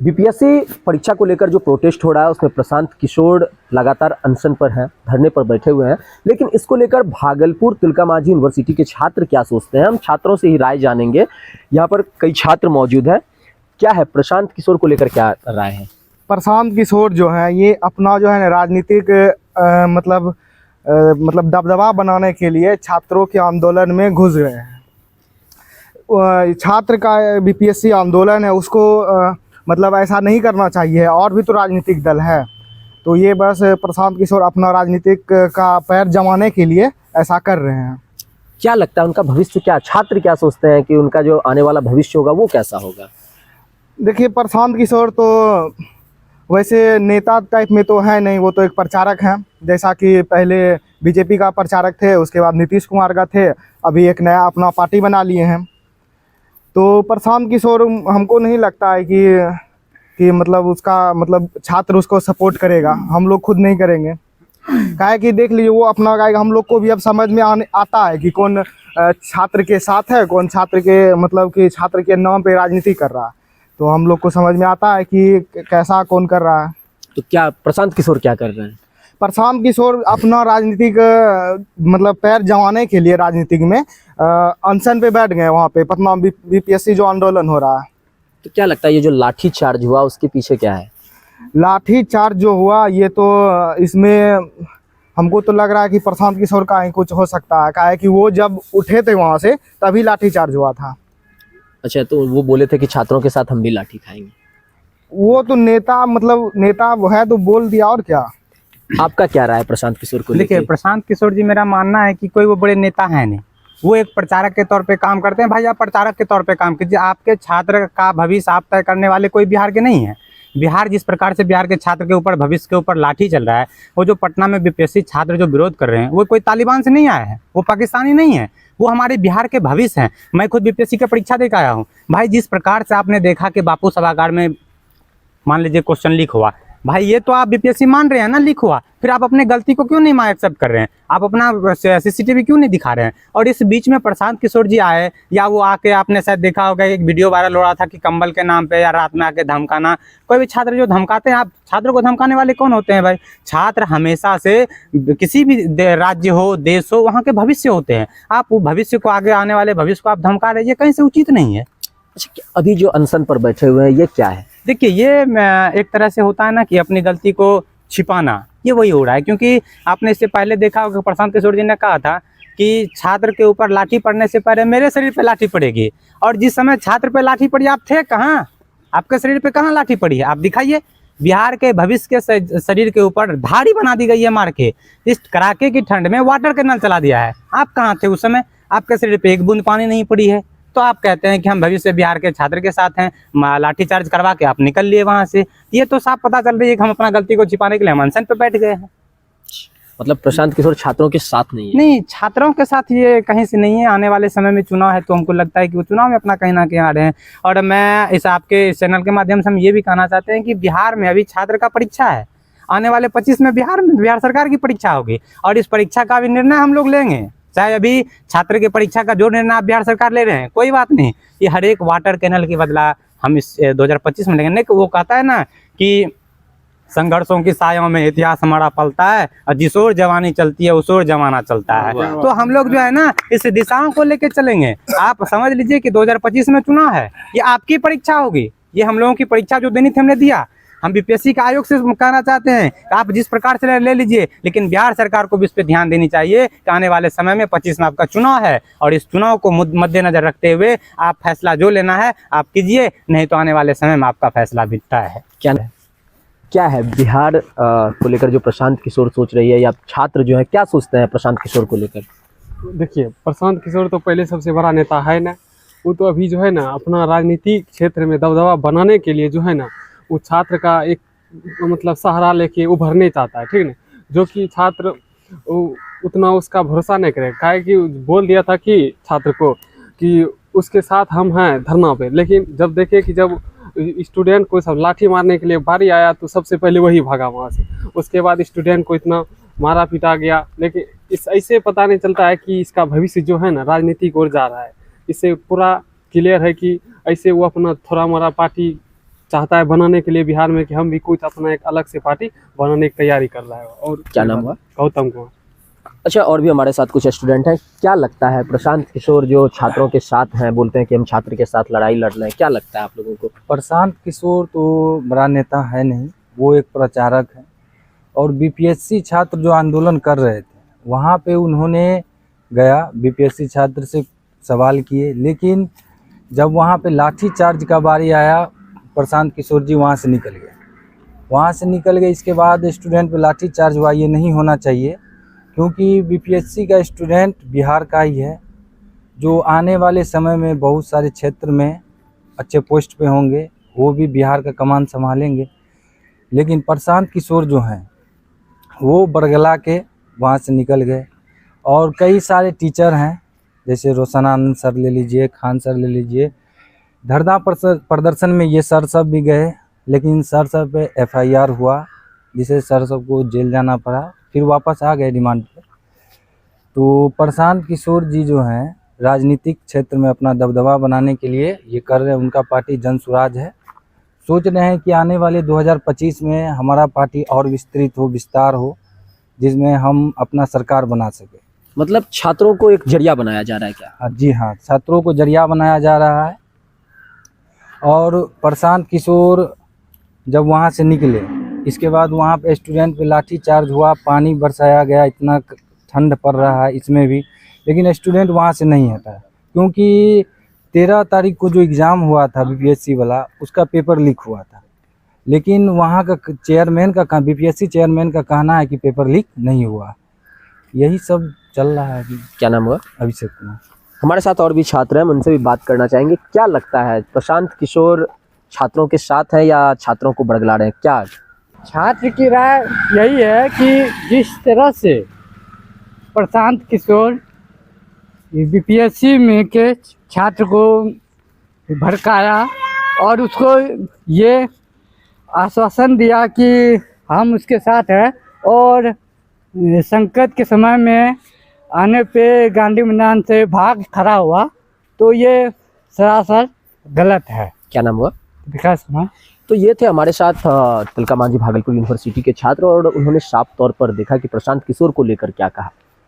BPSC परीक्षा को लेकर जो प्रोटेस्ट हो रहा है उसमें प्रशांत किशोर लगातार अनशन पर हैं, धरने पर बैठे हुए हैं। लेकिन इसको लेकर भागलपुर तिलका मांझी यूनिवर्सिटी के छात्र क्या सोचते हैं, हम छात्रों से ही राय जानेंगे। यहाँ पर कई छात्र मौजूद हैं। क्या है प्रशांत किशोर को लेकर क्या राय है? प्रशांत किशोर जो है ये अपना जो है ना राजनीतिक मतलब दबदबा बनाने के लिए छात्रों के आंदोलन में घुस गए हैं। छात्र का बीपीएससी आंदोलन है उसको मतलब ऐसा नहीं करना चाहिए, और भी तो राजनीतिक दल है। तो ये बस प्रशांत किशोर अपना राजनीतिक का पैर जमाने के लिए ऐसा कर रहे हैं। क्या लगता है उनका भविष्य क्या, छात्र क्या सोचते हैं कि उनका जो आने वाला भविष्य होगा वो कैसा होगा? देखिए, प्रशांत किशोर तो वैसे नेता टाइप में तो है नहीं, वो तो एक प्रचारक हैं। जैसा कि पहले बीजेपी का प्रचारक थे, उसके बाद नीतीश कुमार का थे, अभी एक नया अपना पार्टी बना लिए हैं। तो प्रशांत किशोर हमको नहीं लगता है कि मतलब उसका मतलब छात्र उसको सपोर्ट करेगा। हम लोग खुद नहीं करेंगे, काहे कि देख लीजिए वो अपना गाएगा। हम लोग को भी अब समझ में आता है कि कौन छात्र के साथ है, कौन छात्र के मतलब कि छात्र के नाम पे राजनीति कर रहा है। तो हम लोग को समझ में आता है कि कैसा कौन कर रहा है। तो क्या प्रशांत किशोर क्या कर रहे हैं? प्रशांत किशोर अपना राजनीतिक मतलब पैर जमाने के लिए राजनीतिक में अनशन पे बैठ गए वहाँ पे पटना बीपीएससी जो आंदोलन हो रहा है। तो क्या लगता है ये जो लाठी चार्ज हुआ उसके पीछे क्या है? लाठी चार्ज जो हुआ ये तो इसमें हमको तो लग रहा है कि प्रशांत किशोर का ही कुछ हो सकता है, काहे कि वो जब उठे थे वहाँ से तभी लाठी चार्ज हुआ था। अच्छा, तो वो बोले थे कि छात्रों के साथ हम भी लाठी खाएंगे। वो तो नेता मतलब नेता है तो बोल दिया, और क्या। आपका क्या राय है प्रशांत किशोर को देखिए, लेकर? प्रशांत किशोर जी, मेरा मानना है कि कोई वो बड़े नेता है नहीं, वो एक प्रचारक के तौर पे काम करते हैं। भाई, आप प्रचारक के तौर पे काम कीजिए, आपके छात्र का भविष्य आप तय करने वाले कोई बिहार के नहीं है। बिहार जिस प्रकार से बिहार के छात्र के ऊपर भविष्य के ऊपर लाठी चल रहा है, वो जो पटना में बीपीएससी छात्र जो विरोध कर रहे हैं वो कोई तालिबान से नहीं आए हैं, वो पाकिस्तानी नहीं है, वो हमारे बिहार के भविष्य हैं। मैं खुद बीपीएससी की परीक्षा दे के आया हूँ। भाई, जिस प्रकार से आपने देखा कि बापू सभागार में मान लीजिए क्वेश्चन लीक हुआ, भाई ये तो आप बीपीएससी मान रहे हैं ना लीक हुआ, फिर आप अपने गलती को क्यों नहीं एक्सेप्ट कर रहे हैं? आप अपना सीसीटीवी क्यों नहीं दिखा रहे हैं? और इस बीच में प्रशांत किशोर जी आए, या वो आके आपने शायद देखा होगा एक वीडियो वायरल हो रहा था कि कंबल के नाम पे या रात में आके धमकाना। कोई भी छात्र जो धमकाते हैं, आप छात्रों को धमकाने वाले कौन होते हैं? भाई, छात्र हमेशा से किसी भी राज्य हो देश हो वहाँ के भविष्य होते हैं। आप वो भविष्य को, आगे आने वाले भविष्य को आप धमका रहे, ये कहीं से उचित नहीं है। अच्छा, अभी जो अनशन पर बैठे हुए हैं ये क्या है? देखिए, ये एक तरह से होता है ना कि अपनी गलती को छिपाना, ये वही हो रहा है। क्योंकि आपने इससे पहले देखा होगा प्रशांत किशोर जी ने कहा था कि छात्र के ऊपर लाठी पड़ने से पहले मेरे शरीर पे लाठी पड़ेगी, और जिस समय छात्र पे लाठी पड़ी आप थे कहाँ? आपके शरीर पे कहाँ लाठी पड़ी है? आप दिखाइए। बिहार के भविष्य के शरीर के ऊपर धाड़ी बना दी गई है मार के। इस कड़ाके की ठंड में वाटर कैनल चला दिया है। आप कहाँ थे उस समय? आपके शरीर पे एक बूंद पानी नहीं पड़ी है। तो आप कहते हैं कि हम भविष्य बिहार के छात्र के साथ हैं, लाठीचार्ज करवा के आप निकल लिए वहां से। ये तो साफ पता चल रही है कि हम अपना गलती को छिपाने के लिए हम अनशन पे बैठ गए हैं। मतलब प्रशांत किशोर छात्रों के साथ नहीं है? नहीं, छात्रों के साथ ये कहीं से नहीं है। आने वाले समय में चुनाव है तो हमको लगता है कि वो चुनाव में अपना कहीं ना कहीं आ रहे हैं। और मैं इस आपके इस चैनल के माध्यम से हम ये भी कहना चाहते हैं कि बिहार में अभी छात्र का परीक्षा है। आने वाले 25 में बिहार सरकार की परीक्षा होगी, और इस परीक्षा का भी निर्णय हम लोग लेंगे। चाहे अभी छात्र की परीक्षा का जो निर्णय आप बिहार सरकार ले रहे हैं कोई बात नहीं, ये हर एक वाटर कैनल के बदला हम इस 2025 में लेंगे। वो कहता है ना कि संघर्षों की सायों में इतिहास हमारा पलता है, और जिस ओर जवानी चलती है उस ओर जमाना चलता है। तो हम लोग जो है ना इस दिशाओं को लेके चलेंगे। आप समझ लीजिए कि 2025 में चुनाव है, ये आपकी परीक्षा होगी। ये हम लोगों की परीक्षा जो देनी थी हमने दिया। हम बीपीएससी का आयोग से कहना चाहते हैं कि आप जिस प्रकार से ले लीजिए, लेकिन बिहार सरकार को भी इस पर ध्यान देनी चाहिए कि आने वाले समय में 25 में आपका चुनाव है, और इस चुनाव को मद्देनजर रखते हुए आप फैसला जो लेना है आप कीजिए, नहीं तो आने वाले समय में आपका फैसला भी तय है। क्या है बिहार को लेकर जो प्रशांत किशोर सोच रही है, या छात्र जो है क्या सोचते हैं प्रशांत किशोर को लेकर? देखिए, प्रशांत किशोर तो पहले सबसे बड़ा नेता है ना, वो तो अभी जो है ना अपना राजनीतिक क्षेत्र में दबदबा बनाने के लिए जो है ना वो छात्र का एक मतलब सहारा लेके उभरने चाहता है, ठीक है ना। जो कि छात्र उतना उसका भरोसा नहीं करेगा, काहे कि बोल दिया था कि छात्र को कि उसके साथ हम हैं धरना पे, लेकिन जब देखे कि जब स्टूडेंट को सब लाठी मारने के लिए बारी आया तो सबसे पहले वही भागा वहाँ से। उसके बाद स्टूडेंट को इतना मारा पीटा गया, लेकिन इस ऐसे पता नहीं चलता है कि इसका भविष्य जो है ना राजनीतिक ओर जा रहा है। इससे पूरा क्लियर है कि ऐसे वो अपना थोड़ा मोड़ा पार्टी चाहता है बनाने के लिए बिहार में कि हम भी कुछ अपना एक अलग से पार्टी बनाने की तैयारी कर रहा है। और क्या नाम हुआ? गौतम कुमार। अच्छा, और भी हमारे साथ कुछ स्टूडेंट हैं। क्या लगता है प्रशांत किशोर जो छात्रों के साथ हैं, बोलते हैं कि हम छात्र के साथ लड़ाई लड़ रहे हैं, क्या लगता है आप लोगों को? प्रशांत किशोर तो बड़ा नेता है नहीं, वो एक प्रचारक है। और बीपीएससी छात्र जो आंदोलन कर रहे थे वहाँ पे उन्होंने गया, बीपीएससी छात्र से सवाल किए, लेकिन जब वहाँ पे लाठी चार्ज का बारी आया प्रशांत किशोर जी वहाँ से निकल गए। वहाँ से निकल गए, इसके बाद स्टूडेंट पे लाठी चार्ज हुआ। ये नहीं होना चाहिए, क्योंकि बीपीएससी का स्टूडेंट बिहार का ही है, जो आने वाले समय में बहुत सारे क्षेत्र में अच्छे पोस्ट पे होंगे, वो भी बिहार का कमान संभालेंगे। लेकिन प्रशांत किशोर जो हैं वो बरगला के वहाँ से निकल गए। और कई सारे टीचर हैं, जैसे रोशनानंद सर ले लीजिए, खान सर ले लीजिए, धरना प्रदर्शन में ये सर सब भी गए, लेकिन सर सब पे एफआईआर हुआ, जिसे सर सब को जेल जाना पड़ा, फिर वापस आ गए रिमांड पे। तो प्रशांत किशोर जी जो हैं राजनीतिक क्षेत्र में अपना दबदबा बनाने के लिए ये कर रहे हैं। उनका पार्टी जन स्वराज है, सोच रहे हैं कि आने वाले 2025 में हमारा पार्टी और विस्तृत हो, विस्तार हो, जिसमें हम अपना सरकार बना सके। मतलब छात्रों को एक जरिया बनाया जा रहा है क्या? हाँ जी हाँ, छात्रों को जरिया बनाया जा रहा है। और प्रशांत किशोर जब वहाँ से निकले, इसके बाद वहाँ पे स्टूडेंट पे लाठी चार्ज हुआ, पानी बरसाया गया, इतना ठंड पड़ रहा है इसमें भी, लेकिन स्टूडेंट वहाँ से नहीं हटा, क्योंकि 13 तारीख को जो एग्ज़ाम हुआ था बीपीएससी वाला, उसका पेपर लीक हुआ था। लेकिन वहाँ का चेयरमैन का, बीपीएससी चेयरमैन का कहना है कि पेपर लीक नहीं हुआ। यही सब चल रहा है अभी। क्या नाम हुआ? अभिषेक कुमार। हमारे साथ और भी छात्र हैं, हम उनसे भी बात करना चाहेंगे। क्या लगता है प्रशांत किशोर छात्रों के साथ है या छात्रों को बरगला रहे हैं? क्या छात्र की राय यही है कि जिस तरह से प्रशांत किशोर बीपीएससी में के छात्र को भड़काया और उसको ये आश्वासन दिया कि हम उसके साथ हैं, और संकट के समय में आने पे गांधी मैदान से भाग खड़ा हुआ, तो ये सरासर गलत है। क्या नाम हुआ? विकास कुमार। तो ये थे हमारे साथ तिलका मांझी भागलपुर यूनिवर्सिटी के छात्र, और उन्होंने साफ तौर पर देखा कि प्रशांत किशोर को लेकर क्या कहा।